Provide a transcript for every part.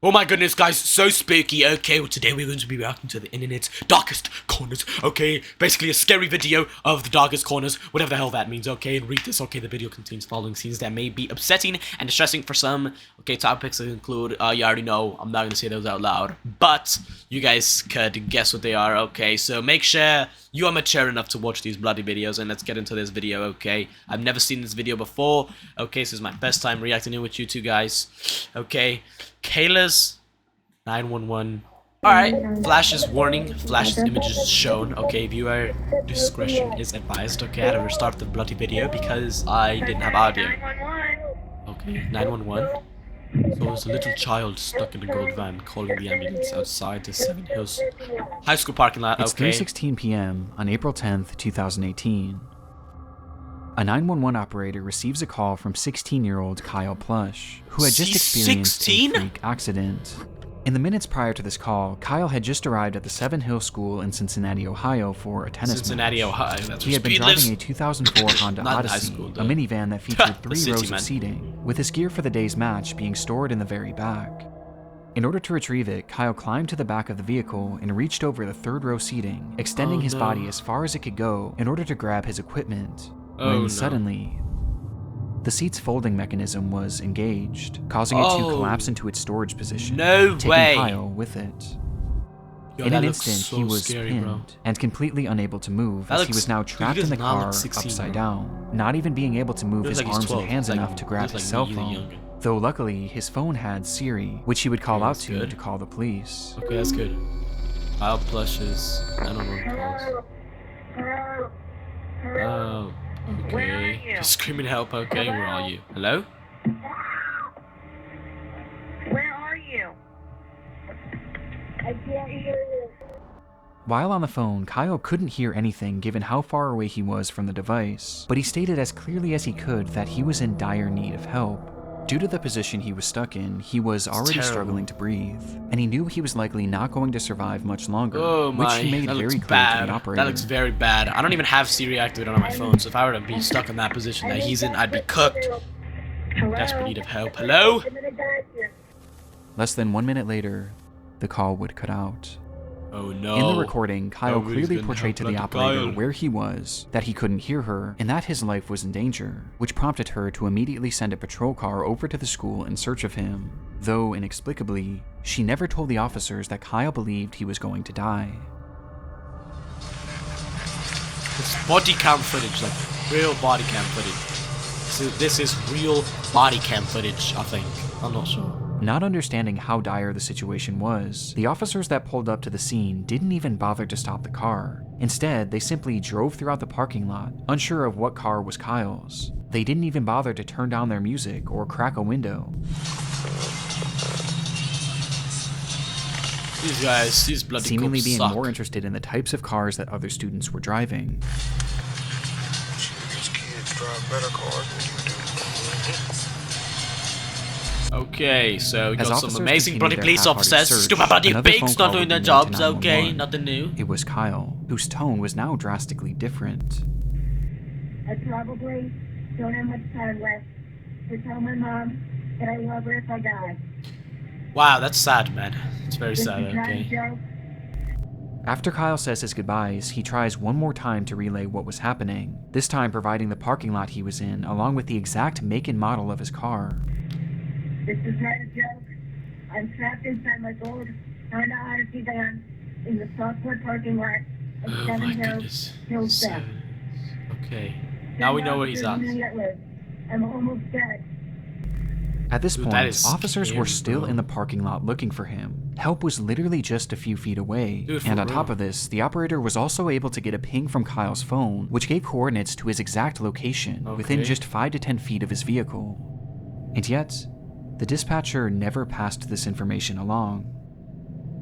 Oh my goodness, guys, so spooky. Okay, well, today we're going to be reacting to the internet's darkest corners. Okay, basically a scary video of the darkest corners, whatever the hell that means. Okay, and read this. Okay, the video contains following scenes that may be upsetting and distressing for some. Okay, topics that include, you already know, I'm not going to say those out loud, but you guys could guess what they are. Okay, so make sure you are mature enough to watch these bloody videos, and let's get into this video. Okay, I've never seen this video before. Okay, this is my first time reacting in with you two guys. Okay, Kayla's 911. Alright, Flash's warning, Flash's images shown. Okay, viewer discretion is advised. Okay, I had to restart the bloody video because I didn't have audio. Okay, 911. So there's a little child stuck in a gold van calling the ambulance outside the Seven Hills High School parking lot. It's Okay. 3:16 p.m. on April 10th, 2018. A 911 operator receives a call from 16-year-old Kyle Plush, who had just experienced 16? a freak accident. In the minutes prior to this call, Kyle had just arrived at the Seven Hills School in Cincinnati, Ohio for a tennis Cincinnati, match. Ohio. That's He where had been Speed driving lives. a 2004 Honda Not in high Odyssey, school, a though. minivan that featured The 3 city, rows man. of seating, with his gear for the day's match being stored in the very back. In order to retrieve it, Kyle climbed to the back of the vehicle and reached over the 3rd row seating, extending his body as far as it could go in order to grab his equipment. Oh, no. Suddenly, the seat's folding mechanism was engaged, causing it to collapse into its storage position, No taking way. Kyle with it. Yo, In that an looks instant, so he was scary, pinned bro. and completely unable to move, That as he looks- was now dude, he trapped in does the not look car 16, upside bro. down, not even being able to move Looks his like he's arms 12. and hands Looks like- enough to grab looks his like cell really phone. young. Though luckily, his phone had Siri, which he would call Okay, out that's to good. call the police. Okay, that's good. Kyle Plush's 911 calls. Oh, okay. You're screaming help. Okay, where are you? Hello? Where are you? I can't hear you. While on the phone, Kyle couldn't hear anything given how far away he was from the device, but he stated as clearly as he could that he was in dire need of help. Due to the position he was stuck in, he was already terrible. struggling to breathe, and he knew he was likely not going to survive much longer, Oh which my, he made that looks very clear to bad. the operator. That looks very bad. I don't even have Siri activated on my phone, so if I were to be stuck in that position that he's in, I'd be cooked. Desperate need of help. Hello? Less than 1 minute later, the call would cut out. Oh no. In the recording, Kyle Nobody's clearly gonna portrayed to help the Lucky operator Kyle. where he was, that he couldn't hear her, and that his life was in danger, which prompted her to immediately send a patrol car over to the school in search of him, though inexplicably, she never told the officers that Kyle believed he was going to die. It's body cam footage, like real body cam footage. So this is real body cam footage, I think. I'm not sure. Not understanding how dire the situation was, the officers that pulled up to the scene didn't even bother to stop the car. Instead, they simply drove throughout the parking lot, unsure of what car was Kyle's. They didn't even bother to turn down their music or crack a window. These guys, these bloody Seemingly cops being suck. more interested in the types of cars that other students were driving. These kids drive better cars than you do. Okay, so we As got some officers amazing continued bloody their police half-hearted officers. search, Stupid bloody another pigs phone not call doing would their be made to jobs, okay? 911. Nothing new. It was Kyle, whose tone was now drastically different. I probably don't have much time left to tell my mom that I love her if I die. Wow, that's sad, man. It's very This sad, is not a okay. joke. After Kyle says his goodbyes, he tries one more time to relay what was happening, this time providing the parking lot he was in, along with the exact make and model of his car. This is not a joke. I'm trapped inside my gold Honda Odyssey van in the Southwood parking lot of Oh my Seven Hills goodness. Hills So, Step. okay. Now we know where he's at. I'm almost dead. At this Dude, point, that is officers were scary, still bro. in the parking lot looking for him. Help was literally just a few feet away, Dude, for and on real. top of this, the operator was also able to get a ping from Kyle's phone, which gave coordinates to his exact location, within Okay. just 5 to 10 feet of his vehicle. And yet, the dispatcher never passed this information along.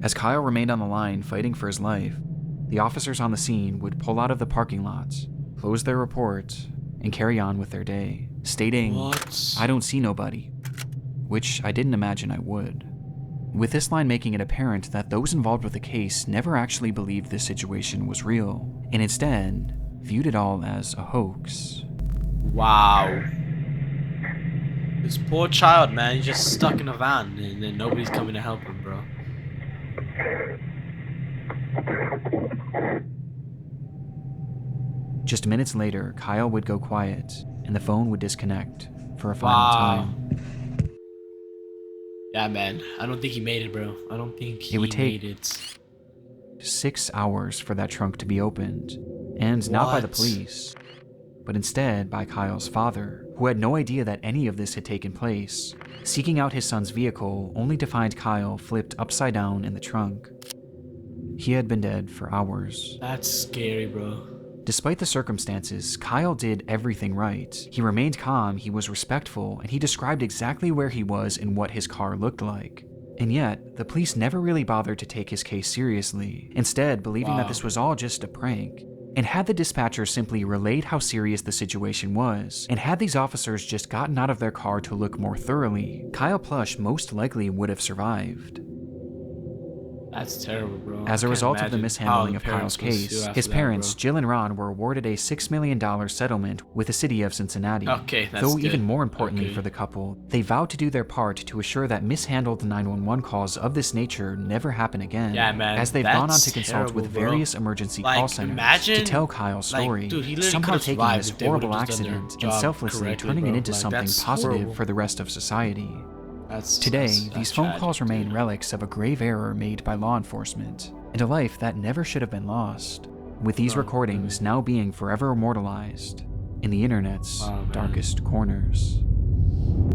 As Kyle remained on the line fighting for his life, the officers on the scene would pull out of the parking lot, close their report, and carry on with their day, stating, What? "I don't see nobody," which I didn't imagine I would. With this line making it apparent that those involved with the case never actually believed this situation was real, and instead viewed it all as a hoax. Wow. This poor child, man, he's just stuck in a van and then nobody's coming to help him, bro. Just minutes later, Kyle would go quiet, and the phone would disconnect for a final time. Yeah, man. I don't think he made it, bro. I don't think he It would take made it. 6 hours for that trunk to be opened, and not by the What? police, but instead by Kyle's father, who had no idea that any of this had taken place, seeking out his son's vehicle only to find Kyle flipped upside down in the trunk. He had been dead for hours. That's scary, bro. Despite the circumstances, Kyle did everything right. He remained calm, he was respectful, and he described exactly where he was and what his car looked like. And yet, the police never really bothered to take his case seriously, instead believing that this was all just a prank. And had the dispatcher simply relayed how serious the situation was, and had these officers just gotten out of their car to look more thoroughly, Kyle Plush most likely would have survived. That's terrible, bro. As a result of the mishandling of Kyle's case, his parents, bro. Jill and Ron, were awarded a $6 million settlement with the city of Cincinnati. Okay, that's Though good. even more importantly Okay. for the couple, they vowed to do their part to assure that mishandled 911 calls of this nature never happen again. Yeah, man, as they've gone on that's to consult terrible, with bro. various emergency Like, call centers imagine, to tell Kyle's like, story, dude, he literally somehow could've taking survived this if they horrible would've just done their accident and job selflessly correctly, turning bro. it into Like, something that's positive horrible. for the rest of society. That's Today, that's these phone tragic, calls remain dude. relics of a grave error made by law enforcement, and a life that never should have been lost, with these recordings now being forever immortalized in the internet's Wow, man. darkest corners.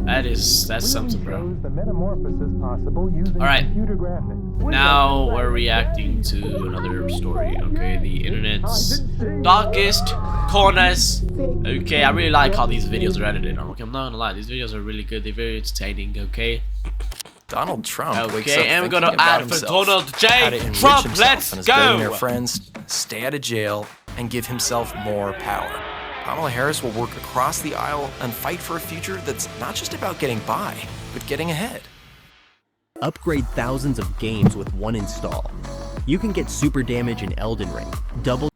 That's something, bro. The metamorphosis possible using All right. computer graphics. Now we're reacting to another story, okay? The internet's darkest corners. Okay, I really like how these videos are edited. Okay, I'm not gonna lie, these videos are really good. They're very entertaining, okay? Donald Trump wakes up Okay, and we're thinking gonna about add for himself, Donald how to J. enrich Trump. himself Let's and his billionaire go! friends, stay out of jail, and give himself more power. Kamala Harris will work across the aisle and fight for a future that's not just about getting by, but getting ahead. Upgrade thousands of games with one install. You can get super damage in Elden Ring, double.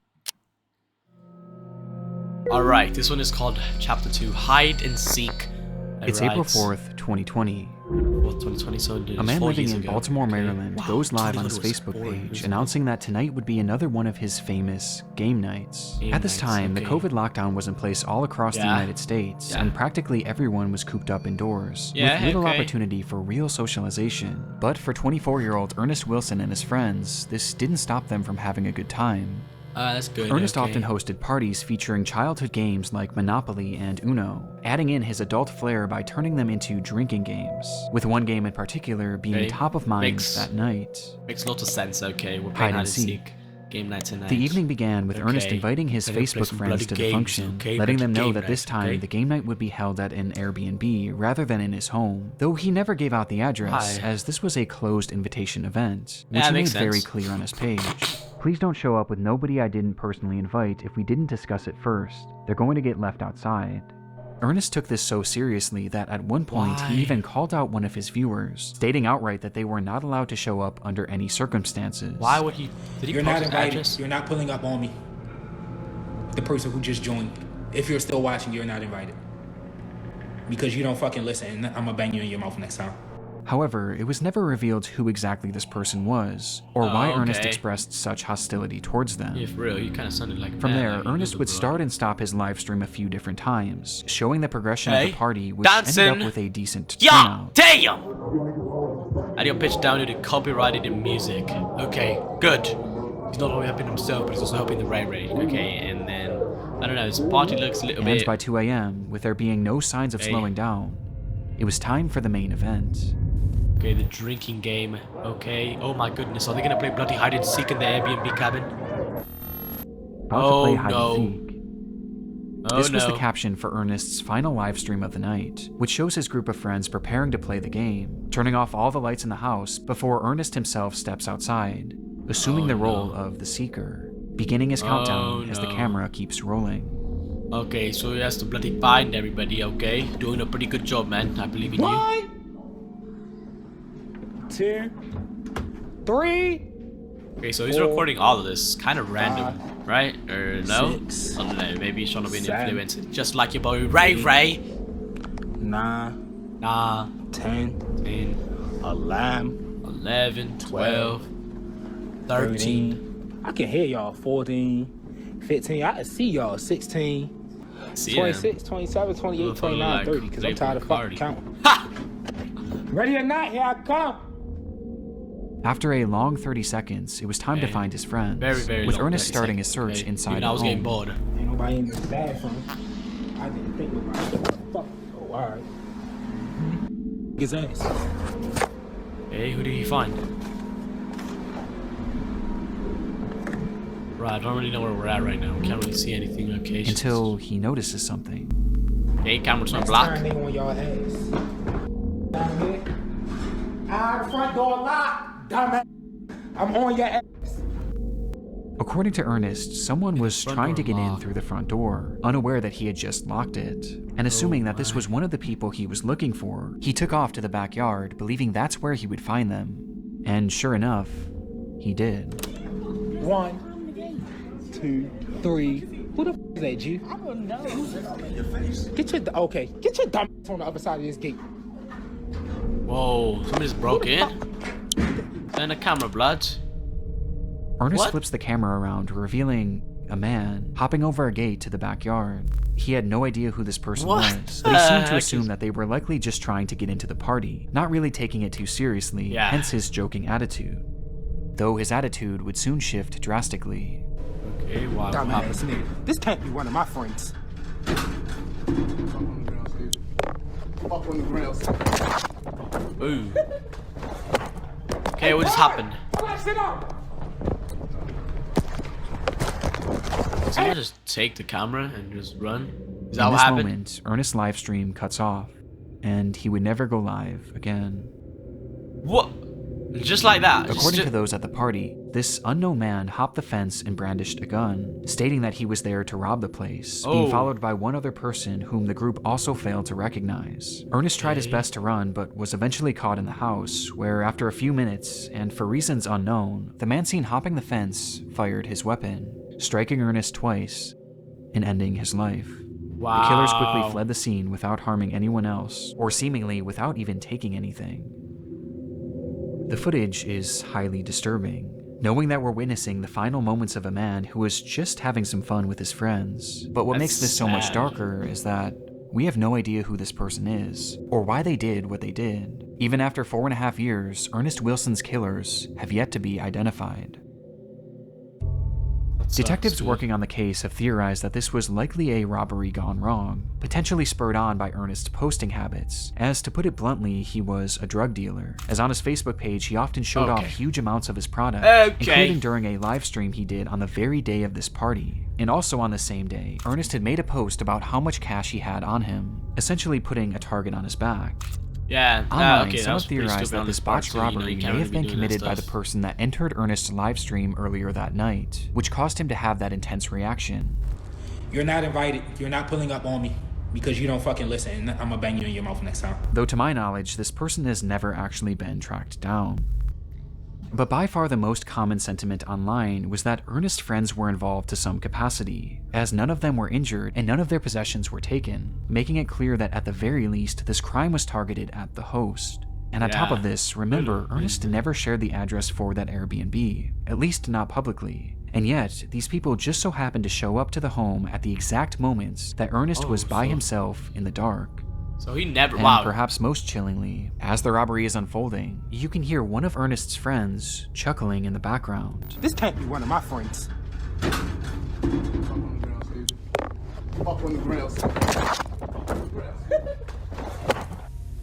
Alright, this one is called Chapter 2, Hide and Seek. It's April 4th, 2020. 2020, so it A man is 4 living years in ago. Baltimore, Okay. Maryland, Wow, goes live on 2020 his was Facebook 4 years page ago. announcing that tonight would be another one of his famous game nights. At this time, the okay. COVID lockdown was in place all across the Yeah. United States, Yeah. and practically everyone was cooped up indoors, Yeah, with little okay. opportunity for real socialization. But for 24-year-old Ernest Wilson and his friends, this didn't stop them from having a good time. That's good. Ernest okay. often hosted parties featuring childhood games like Monopoly and Uno, adding in his adult flair by turning them into drinking games, with one game in particular being Okay. top of mind Makes- that night. Makes a lot of sense, okay. We're Hide playing and hide and seek. seek. Game night tonight. The evening began with Ernest Okay. inviting his They're gonna play Facebook some friends bloody to the games, function, okay? letting them Bloody know game that this night, time okay? the game night would be held at an Airbnb rather than in his home, though he never gave out the address, Hi. as this was a closed invitation event, Yeah, which that he made makes very sense. clear on his page. Please don't show up with nobody I didn't personally invite if we didn't discuss it first. They're going to get left outside. Ernest took this so seriously that at one point Why? he even called out one of his viewers, stating outright that they were not allowed to show up under any circumstances. Why would he? Did he You're post not his invited. address? You're not pulling up on me. The person who just joined. If you're still watching, you're not invited. Because you don't fucking listen, and I'm gonna bang you in your mouth next time. However, it was never revealed who exactly this person was, or Oh, why Ernest okay. expressed such hostility towards them. Yeah, for real, you kind of sounded like. From man, there, like you Ernest do, would bro. start and stop his live stream a few different times, showing the progression of Hey, the party, which dancing. ended up with a decent Yeah, turnout. damn! Audio pitch down to the copyrighted music. Okay, good. He's not only helping himself, but he's also helping the Ray Ray. Okay, and then I don't know. His party looks a little And bit. by 2 a.m., with there being no signs of Hey. slowing down, it was time for the main event. Okay, the drinking game. Okay. Oh my goodness, are they gonna play bloody hide and seek in the Airbnb cabin? About Oh, to play hide no. and seek. Oh This was no. the caption for Ernest's final live stream of the night, which shows his group of friends preparing to play the game, turning off all the lights in the house before Ernest himself steps outside, assuming Oh, the role no. of the Seeker, beginning his countdown as the no. camera keeps rolling. Okay, so he has to bloody find everybody. Okay, doing a pretty good job, man. I believe in you. 1, 2, 3. Okay, so he's recording all of this. Kind of random, right? Or no? 6, I don't know. Maybe he's trying to be an 7, influencer, just like your boy Ray Ray. 9, 9, 10, 10, 11, 11, 12, 13. I can hear y'all. 14, 15. I can see y'all. 16, See 26, 27, 28, Motherfucker 29, like 30. Because I'm tired of fucking Bacardi. counting. Ha! Ready or not, here I come. After a long 30 seconds, it was time to Man, find his friends, Very, very with long Ernest 30 starting his seconds, search okay? inside Even the I was home. getting bored. Ain't nobody in this bathroom. I didn't think nobody. Fuck. Oh, alright. His ass. Hey, who did he find? Right, I don't really know where we're at right now. We can't really see anything locations. Until he notices something. Hey, camera's on Next block. time they on y'all ass. Down here. Ah, the front door locked. Dumbass. I'm on your ass. According to Ernest, someone was Front trying to door get in locked. through the front door, unaware that he had just locked it. And assuming that this my. was one of the people he was looking for, he took off to the backyard, believing that's where he would find them. And sure enough, he did. 1, 2, 3. Who the f is that, G? I don't know. Get your dumb ass on the other side of this gate. Whoa, somebody just broke in? And the camera, blood. Ernest What? flips the camera around, revealing a man hopping over a gate to the backyard. He had no idea who this person What was, but he the seemed to heck assume is- that they were likely just trying to get into the party, not really taking it too seriously, Yeah. hence his joking attitude. Though his attitude would soon shift drastically. Okay, wow. what happened? Dumbass nigga. This can't be one of my friends. Ooh. Okay, what just happened? Sit up. Did someone just take the camera and just run? Is that In what this happened? moment, Ernest's live stream cuts off, and he would never go live again. What? Just like that? According to those at the party, this unknown man hopped the fence and brandished a gun, stating that he was there to rob the place, being Oh. followed by one other person whom the group also failed to recognize. Ernest tried his best to run, but was eventually caught in the house, where after a few minutes, and for reasons unknown, the man seen hopping the fence fired his weapon, striking Ernest twice and ending his life. Wow. The killers quickly fled the scene without harming anyone else, or seemingly without even taking anything. The footage is highly disturbing, knowing that we're witnessing the final moments of a man who was just having some fun with his friends. But what makes this so much sad. darker is that we have no idea who this person is, or why they did what they did. Even after 4.5 years, Ernest Wilson's killers have yet to be identified. Detectives dude. working on the case have theorized that this was likely a robbery gone wrong, potentially spurred on by Ernest's posting habits, as to put it bluntly, he was a drug dealer, as on his Facebook page he often showed off Okay. huge amounts of his product, Okay. including during a live stream he did on the very day of this party. And also on the same day, Ernest had made a post about how much cash he had on him, essentially putting a target on his back. Yeah. Online, Okay, that some was have pretty theorized stupid on that this his part, botched so, you know, robbery you can't may really have be been doing that committed by the stuff. person that entered Ernest's live stream earlier that night, which caused him to have that intense reaction. You're not invited. You're not pulling up on me because you don't fucking listen. And I'm gonna bang you in your mouth next time. Though to my knowledge, this person has never actually been tracked down. But by far the most common sentiment online was that Ernest's friends were involved to some capacity, as none of them were injured and none of their possessions were taken, making it clear that at the very least, this crime was targeted at the host. And on top Yeah. of this, remember, Ernest never shared the address for that Airbnb, at least not publicly. And yet, these people just so happened to show up to the home at the exact moments that Ernest was by himself in the dark. So he never. And Wow. perhaps most chillingly, as the robbery is unfolding, you can hear one of Ernest's friends chuckling in the background. This can't be one of my friends.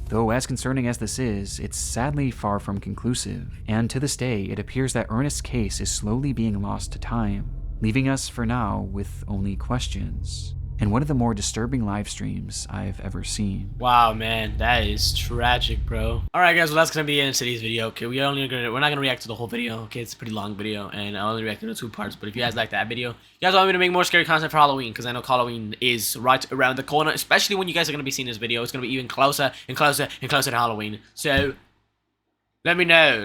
Though as concerning as this is, it's sadly far from conclusive, and to this day it appears that Ernest's case is slowly being lost to time, leaving us for now with only questions. And one of the more disturbing live streams I've ever seen. Wow, man, that is tragic, bro. All right, guys, well, that's gonna be the end of today's video. Okay, we're not gonna react to the whole video. Okay, it's a pretty long video, and I only reacted to 2 parts. But if you guys like that video, you guys want me to make more scary content for Halloween, because I know Halloween is right around the corner. Especially when you guys are gonna be seeing this video, it's gonna be even closer and closer and closer to Halloween. So let me know.